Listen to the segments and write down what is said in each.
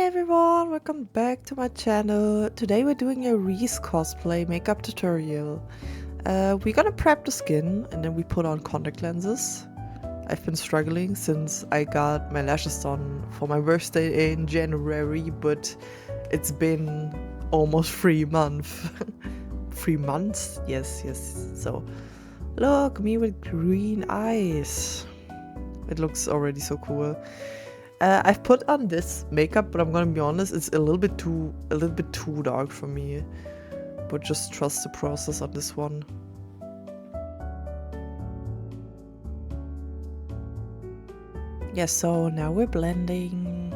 everyone, welcome back to my channel. Today we're doing a Reze cosplay makeup tutorial. We're gonna prep the skin and then we put on contact lenses. I've been struggling since I got my lashes done for my birthday in January, but it's been almost 3 months. 3 months? Yes. So, look, me with green eyes. It looks already so cool. I've put on this makeup, but I'm gonna be honest, it's a little bit too dark for me. But just trust the process on this one. Yeah, so now we're blending.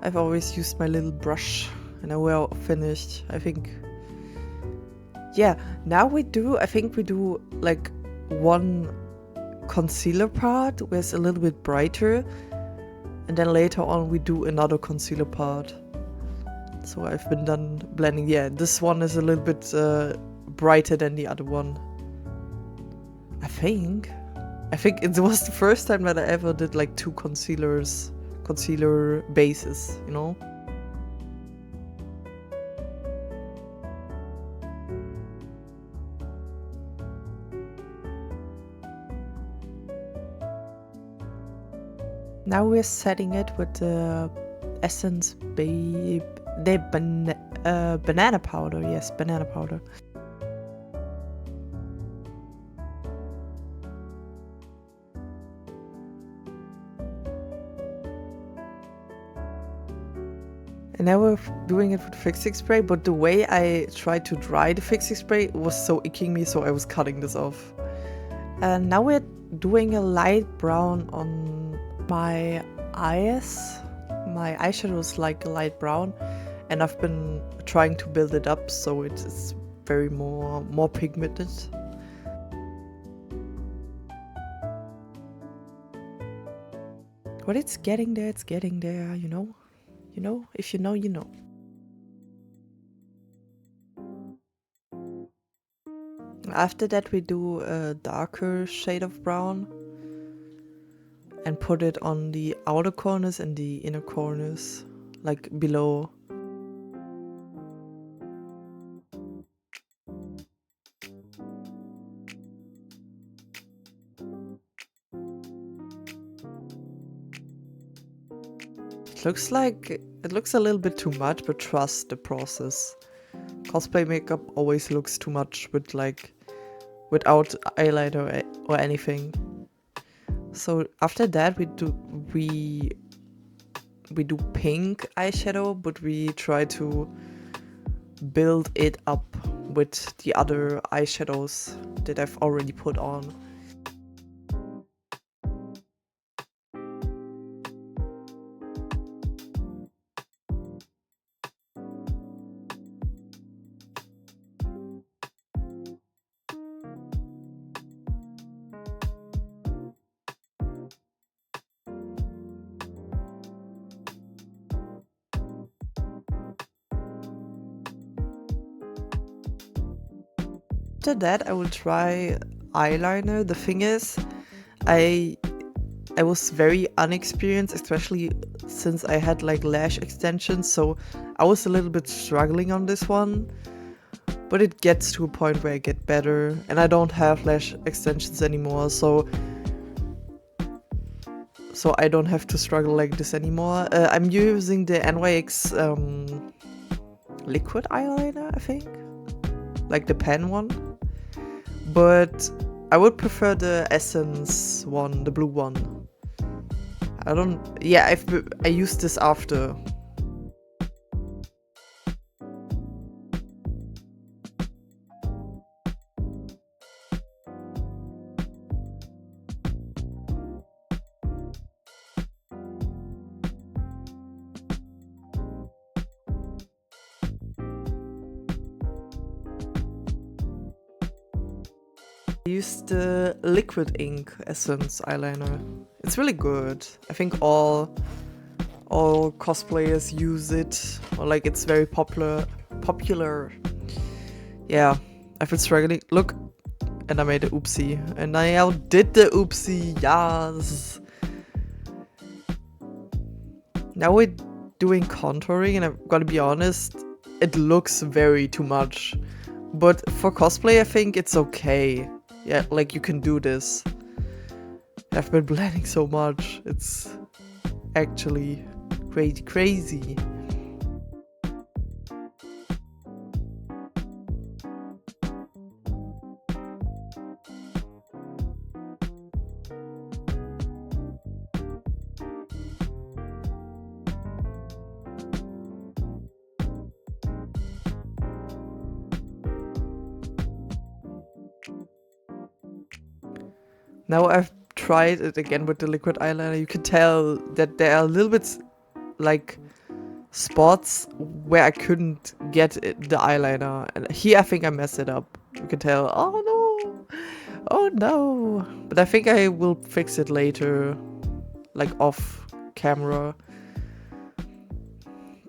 I've always used my little brush, and now we're finished. I think. Yeah, now I think we do like one concealer part where it's a little bit brighter, and then later on we do another concealer part. So I've been done blending. Yeah, this one is a little bit brighter than the other one. I think it was the first time that I ever did like two concealer bases, you know? Now we're setting it with the Essence banana powder. Yes, banana powder. And now we're doing it with fixing spray, but the way I tried to dry the fixing spray was so icking me, so I was cutting this off. And now we're doing a light brown on my eyes. My eyeshadow is like a light brown, and I've been trying to build it up so it's very more pigmented. But it's getting there, you know? You know, if you know, you know. After that we do a darker shade of brown and put it on the outer corners and the inner corners, like below. It looks a little bit too much, but trust the process. Cosplay makeup always looks too much without eyeliner or anything. So after that we do pink eyeshadow, but we try to build it up with the other eyeshadows that I've already put on. After that I will try eyeliner. The thing is, I was very unexperienced, especially since I had like lash extensions, so I was a little bit struggling on this one. But it gets to a point where I get better, and I don't have lash extensions anymore, so I don't have to struggle like this anymore. I'm using the NYX liquid eyeliner, I think, like the pen one. But I would prefer the Essence one, the blue one. I used this after. I used the liquid ink Essence eyeliner. It's really good. I think all cosplayers use it, or like it's very popular. Yeah, I've been struggling. Look, and I made a oopsie, and I outdid the oopsie. Yes. Now we doing contouring, and I'm gonna be honest, it looks very too much. But for cosplay, I think it's okay. Yeah, like you can do this. I've been blending so much. It's actually crazy. Now I've tried it again with the liquid eyeliner. You can tell that there are a little bit like spots where I couldn't get the eyeliner, and here I think I messed it up. You can tell. Oh no! But I think I will fix it later, like off camera.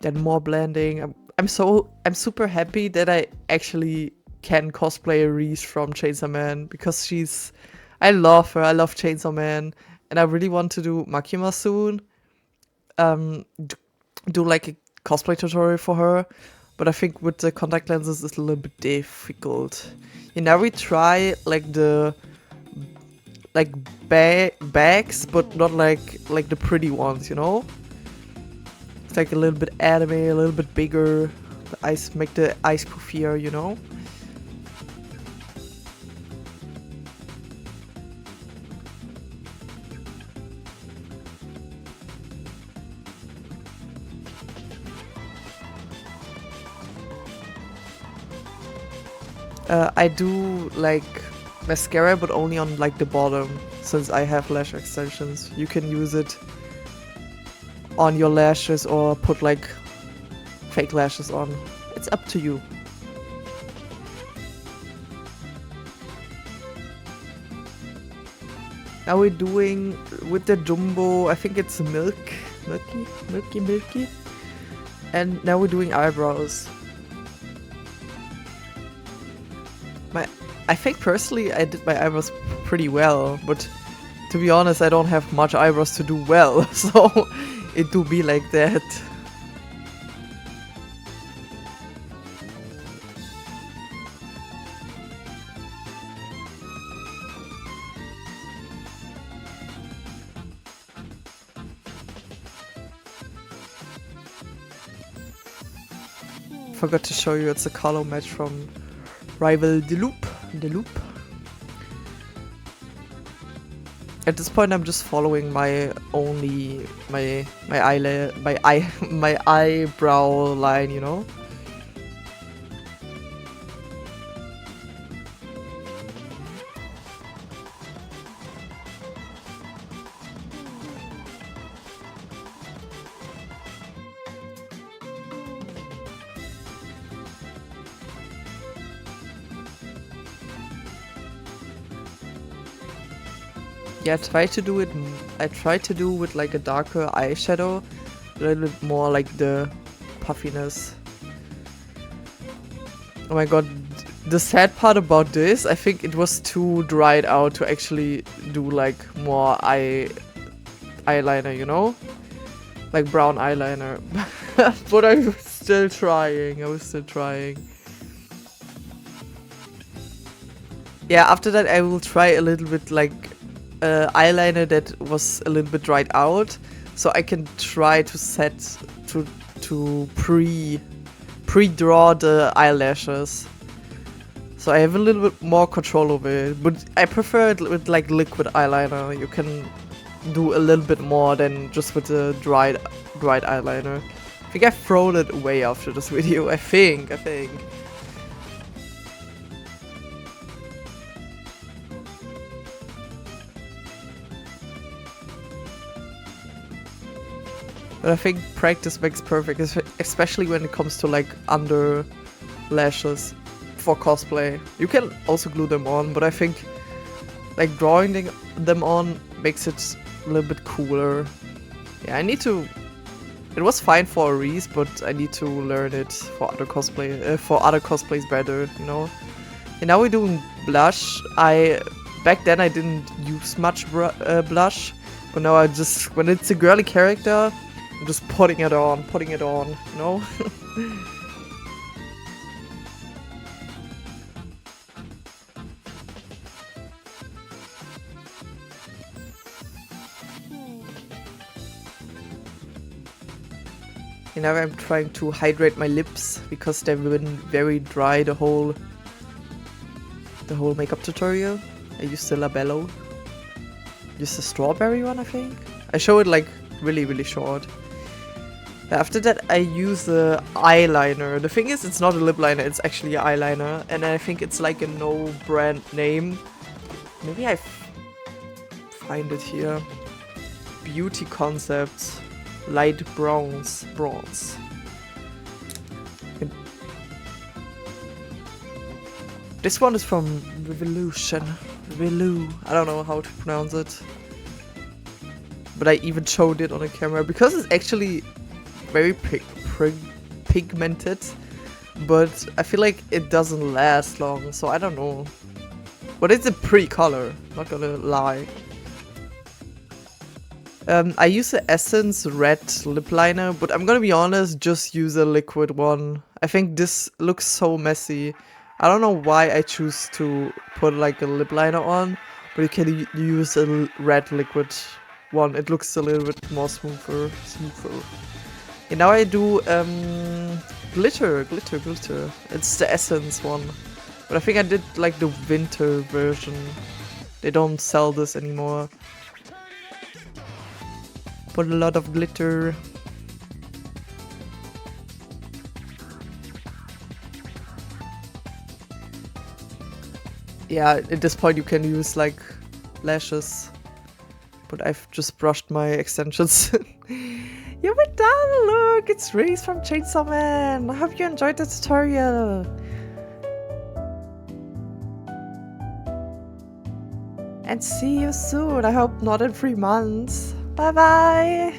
Then more blending. I'm super happy that I actually can cosplay Reze from Chainsawman, because I love her. I love Chainsawman, and I really want to do Makima soon. Do like a cosplay tutorial for her, but I think with the contact lenses it's a little bit difficult. You know, we try like the bags, but not like the pretty ones, you know? It's like a little bit anime, a little bit bigger. The eyes make the eyes puffier, you know? I do like mascara, but only on like the bottom, since I have lash extensions. You can use it on your lashes or put like fake lashes on. It's up to you. Now we're doing with the jumbo, I think it's milky. And now we're doing eyebrows. I think personally I did my eyebrows pretty well, but to be honest, I don't have much eyebrows to do well, so it do be like that. Forgot to show you, it's a color match from Rival the Loop. At this point, I'm just following my eyebrow line, you know. Yeah, I try to do with like a darker eyeshadow, a little bit more like the puffiness. Oh my god, the sad part about this, I think it was too dried out to actually do like more eyeliner, you know? Like brown eyeliner. But I was still trying, Yeah, after that I will try a little bit like eyeliner that was a little bit dried out, so I can try to pre-draw the eyelashes, so I have a little bit more control over it. But I prefer it with like liquid eyeliner. You can do a little bit more than just with the dried eyeliner. I think I've thrown it away after this video. I think. But I think practice makes perfect, especially when it comes to like under lashes for cosplay. You can also glue them on, but I think like drawing them on makes it a little bit cooler. Yeah, it was fine for a Reze, but I need to learn it for other cosplays better, you know. And now we're doing blush. Back then I didn't use much blush, but now when it's a girly character, I'm just putting it on, you know? And now I'm trying to hydrate my lips because they've been very dry the whole makeup tutorial. I used the labello. Used the strawberry one, I think. I show it like really short. After that I use the eyeliner. The thing is, it's not a lip liner, it's actually an eyeliner. And I think it's like a no brand name. Maybe I find it here. Beauty Concepts. Light bronze. And this one is from Revolution. I don't know how to pronounce it. But I even showed it on the camera because it's actually very pigmented. But I feel like it doesn't last long, so I don't know. But it's a pretty color, not gonna lie. I use the Essence red lip liner, but I'm gonna be honest, just use a liquid one. I think this looks so messy. I don't know why I choose to put like a lip liner on, but you can use a red liquid one. It looks a little bit more smoother. And now I do glitter. It's the Essence one, but I think I did like the winter version. They don't sell this anymore. Put a lot of glitter. Yeah, at this point you can use like lashes. But I've just brushed my extensions. Yeah, we're done! Look, it's Reze from Chainsawman. I hope you enjoyed the tutorial. And see you soon. I hope not in 3 months. Bye bye!